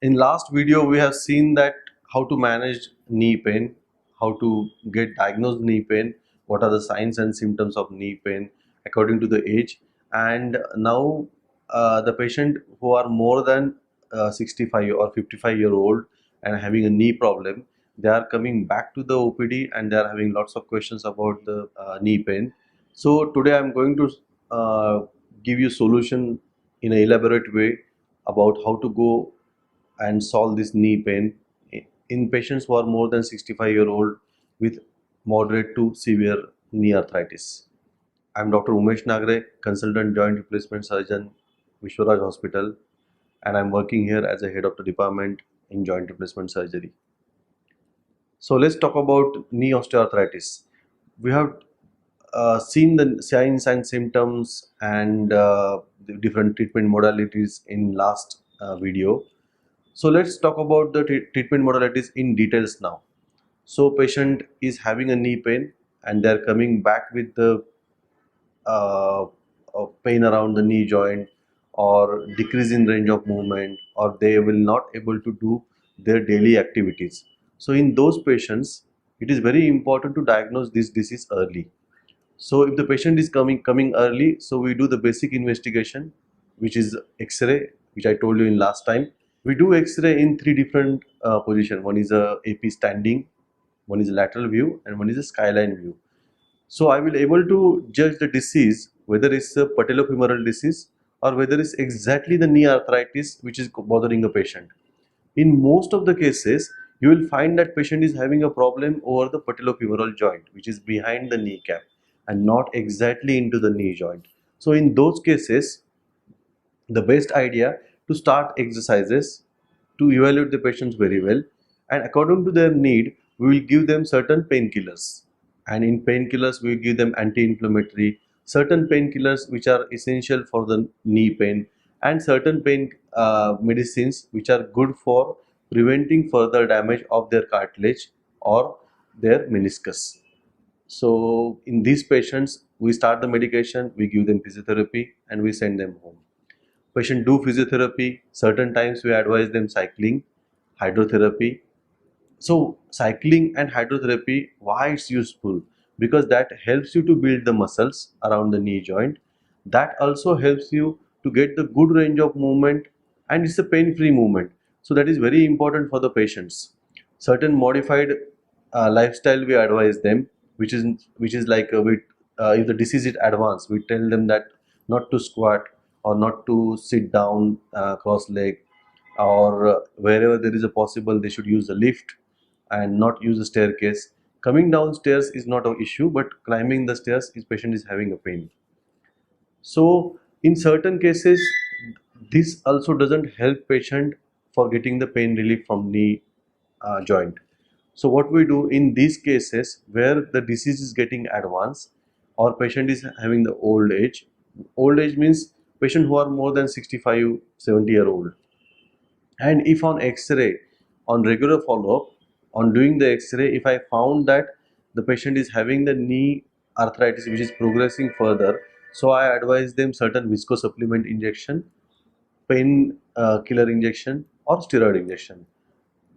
In last video, we have seen that how to manage knee pain, how to get diagnosed knee pain, what are the signs and symptoms of knee pain according to the age. And now the patient who are more than 65 or 55-year old and having a knee problem, they are coming back to the OPD and they are having lots of questions about the knee pain. So today I'm going to give you solution in an elaborate way about how to go and solve this knee pain in patients who are more than 65-year-old with moderate to severe knee arthritis. I'm Dr. Umesh Nagre, consultant joint replacement surgeon, Vishwaraj Hospital, and I'm working here as a head of the department in joint replacement surgery. So let's talk about knee osteoarthritis. We have seen the signs and symptoms and the different treatment modalities in last video. So let's talk about the treatment modalities in details now. So patient is having a knee pain and they're coming back with the uh, pain around the knee joint or decrease in range of movement, or they will not able to do their daily activities. So in those patients, it is very important to diagnose this disease early. So if the patient is coming early, so we do the basic investigation, which is X-ray, which I told you in last time. We do X-ray in three different positions. One is a AP standing, one is a lateral view, and one is a skyline view. So I will able to judge the disease, whether it's a patellofemoral disease or whether it's exactly the knee arthritis which is bothering a patient. In most of the cases, you will find that patient is having a problem over the patellofemoral joint, which is behind the kneecap and not exactly into the knee joint. So in those cases, the best idea to start exercises to evaluate the patients very well, and according to their need we will give them certain painkillers, and in painkillers we will give them anti-inflammatory, certain painkillers which are essential for the knee pain, and certain pain medicines which are good for preventing further damage of their cartilage or their meniscus. So in these patients we start the medication, we give them physiotherapy and we send them home. Patient do physiotherapy, certain times we advise them cycling, hydrotherapy. So cycling and hydrotherapy, why it's useful? Because that helps you to build the muscles around the knee joint. That also helps you to get the good range of movement, and it's a pain-free movement. So that is very important for the patients. Certain modified lifestyle we advise them, which is like if the disease is advanced, we tell them that not to squat or not to sit down cross leg, or wherever there is a possible they should use the lift and not use the staircase. Coming downstairs is not an issue, but climbing the stairs is patient is having a pain. So in certain cases, this also doesn't help patient for getting the pain relief from knee joint. So what we do in these cases where the disease is getting advanced or patient is having the old age means patient who are more than 65, 70-year old. And if on X-ray, on regular follow-up, on doing the X-ray, if I found that the patient is having the knee arthritis which is progressing further, so I advise them certain viscosupplement injection, pain killer injection, or steroid injection.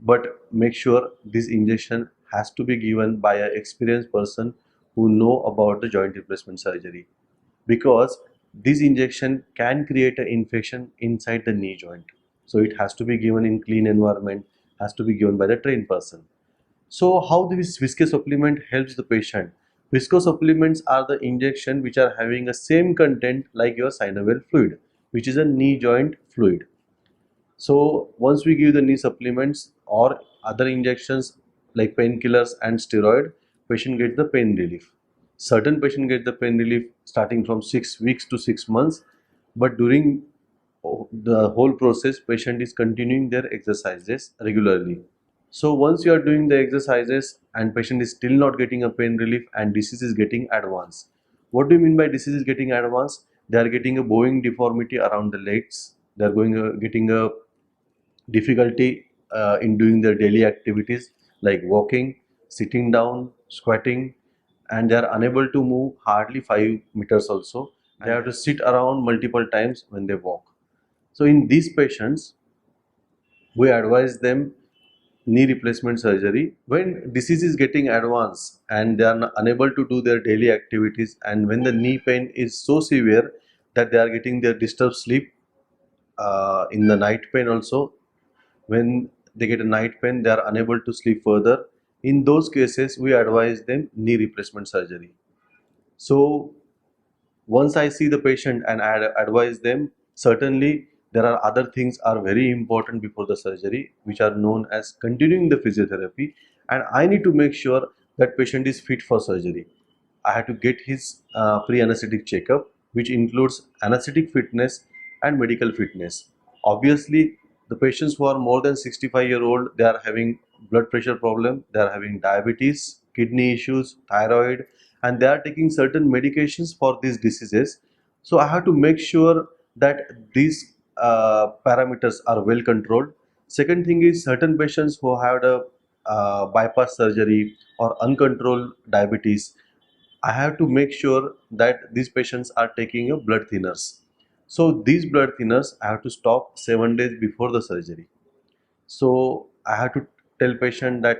But make sure this injection has to be given by an experienced person who know about the joint replacement surgery, because this injection can create an infection inside the knee joint. So it has to be given in clean environment, has to be given by the trained person. So how this viscous supplement helps the patient? Viscous supplements are the injection which are having the same content like your synovial fluid, which is a knee joint fluid. So once we give the knee supplements or other injections like painkillers and steroid, patient gets the pain relief. Certain patient get the pain relief starting from 6 weeks to 6 months, but during the whole process, patient is continuing their exercises regularly. So once you are doing the exercises and patient is still not getting a pain relief and disease is getting advanced. What do you mean by disease is getting advanced? They are getting a bowing deformity around the legs. They are getting a difficulty in doing their daily activities like walking, sitting down, squatting, and they are unable to move hardly 5 meters also. They have to sit around multiple times when they walk. So in these patients, we advise them knee replacement surgery when disease is getting advanced and they are unable to do their daily activities, and when the knee pain is so severe that they are getting their disturbed sleep, in the night pain also. When they get a night pain, they are unable to sleep further. In those cases, we advise them knee replacement surgery. So once I see the patient and I advise them, certainly there are other things are very important before the surgery, which are known as continuing the physiotherapy, and I need to make sure that patient is fit for surgery. I had to get his pre-anesthetic checkup, which includes anesthetic fitness and medical fitness. Obviously, the patients who are more than 65-year-old, they are having blood pressure problem, they are having diabetes, kidney issues, thyroid, and they are taking certain medications for these diseases. So I have to make sure that these parameters are well controlled. Second thing is certain patients who had a bypass surgery or uncontrolled diabetes, I have to make sure that these patients are taking a blood thinners. So these blood thinners I have to stop 7 days before the surgery. So I have to tell patient that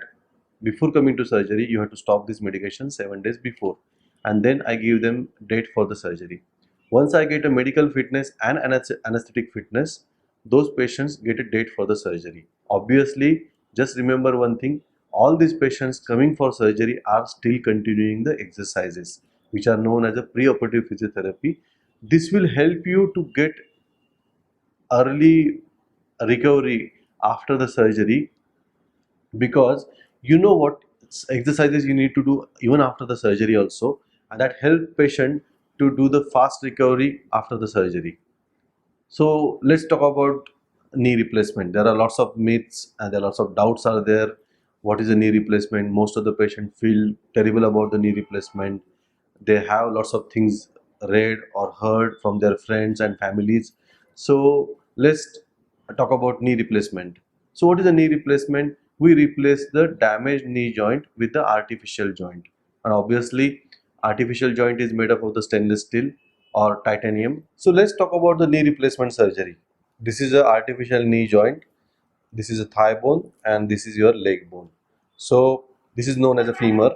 before coming to surgery, you have to stop this medication 7 days before, and then I give them date for the surgery. Once I get a medical fitness and anesthetic fitness, those patients get a date for the surgery. Obviously, just remember one thing: all these patients coming for surgery are still continuing the exercises, which are known as a preoperative physiotherapy. This will help you to get early recovery after the surgery, because you know what exercises you need to do even after the surgery also, and that help patient to do the fast recovery after the surgery. So let's talk about knee replacement. There are lots of myths and there are lots of doubts are there. What is a knee replacement? Most of the patient feel terrible about the knee replacement. They have lots of things read or heard from their friends and families. So let's talk about knee replacement. So what is a knee replacement? We replace the damaged knee joint with the artificial joint, and obviously artificial joint is made up of the stainless steel or titanium. So let's talk about the knee replacement surgery. This is a artificial knee joint, this is a thigh bone, and this is your leg bone. So this is known as a femur,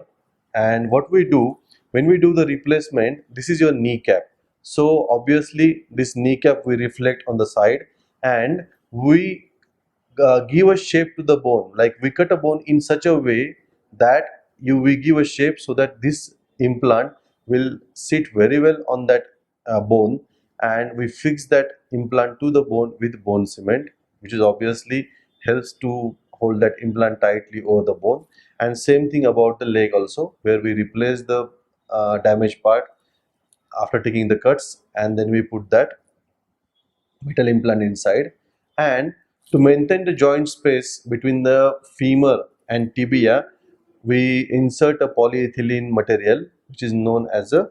and what we do when we do the replacement, this is your kneecap. So obviously this kneecap we reflect on the side, and we give a shape to the bone, like we cut a bone in such a way that we give a shape so that this implant will sit very well on that bone, and we fix that implant to the bone with bone cement, which is obviously helps to hold that implant tightly over the bone. And same thing about the leg also, where we replace the damaged part after taking the cuts, and then we put that metal implant inside. And to maintain the joint space between the femur and tibia, we insert a polyethylene material which is known as a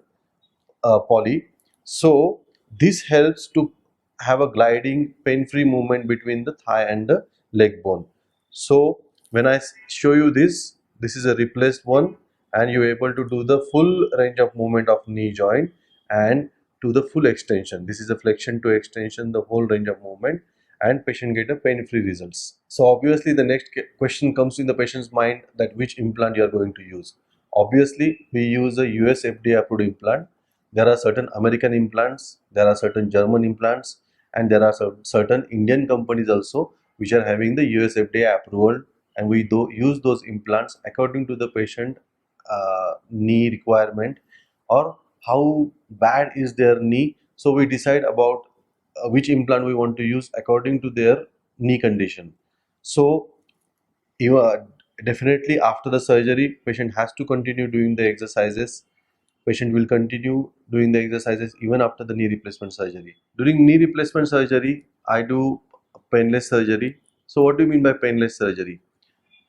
poly. So this helps to have a gliding pain-free movement between the thigh and the leg bone. So when I show you this, this is a replaced one, and you're able to do the full range of movement of knee joint and to the full extension. This is a flexion to extension, the whole range of movement, and patient get a pain-free results. So obviously the next question comes in the patient's mind, that which implant you are going to use. Obviously we use a US FDA approved implant. There are certain American implants, there are certain German implants, and there are certain Indian companies also which are having the US FDA approval, and we do use those implants according to the patient knee requirement, or how bad is their knee. So we decide about which implant we want to use according to their knee condition. So you are definitely after the surgery, patient has to continue doing the exercises. Patient will continue doing the exercises even after the knee replacement surgery. During knee replacement surgery, I do painless surgery. So what do you mean by painless surgery?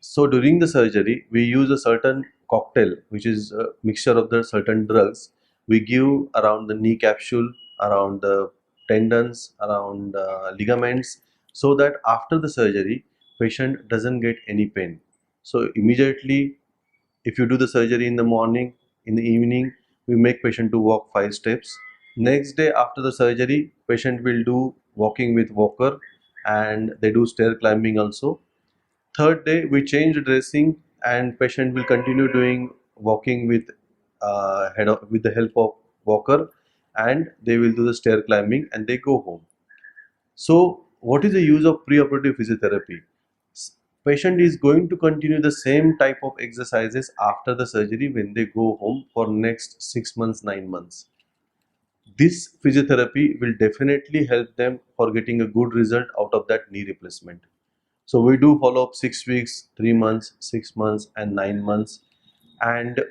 So during the surgery, we use a certain cocktail, which is a mixture of the certain drugs. We give around the knee capsule, around the tendons, around ligaments, so that after the surgery, patient doesn't get any pain. So immediately, if you do the surgery in the morning, in the evening, we make patient to walk 5 steps. Next day after the surgery, patient will do walking with walker, and they do stair climbing also. Third day, we change the dressing, and patient will continue doing walking with with the help of walker, and they will do the stair climbing and they go home. So, what is the use of preoperative physiotherapy? Patient is going to continue the same type of exercises after the surgery when they go home for next 6 months, 9 months. This physiotherapy will definitely help them for getting a good result out of that knee replacement. So we do follow up 6 weeks, 3 months, 6 months, and 9 months. And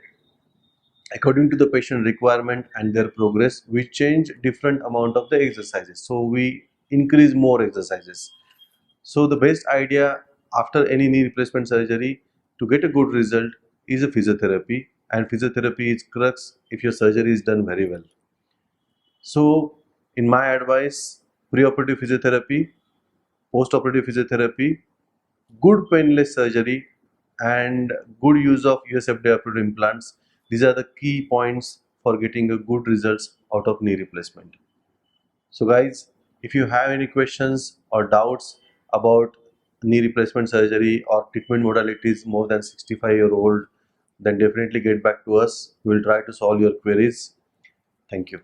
according to the patient requirement and their progress, we change different amount of the exercises. So we increase more exercises. So the best idea after any knee replacement surgery to get a good result is a physiotherapy, and physiotherapy is crux if your surgery is done very well. So in my advice, preoperative physiotherapy, post-operative physiotherapy, good painless surgery, and good use of USFDA approved implants. These are the key points for getting a good results out of knee replacement. So guys, if you have any questions or doubts about knee replacement surgery or treatment modalities more than 65-year-old, then definitely get back to us. We will try to solve your queries. Thank you.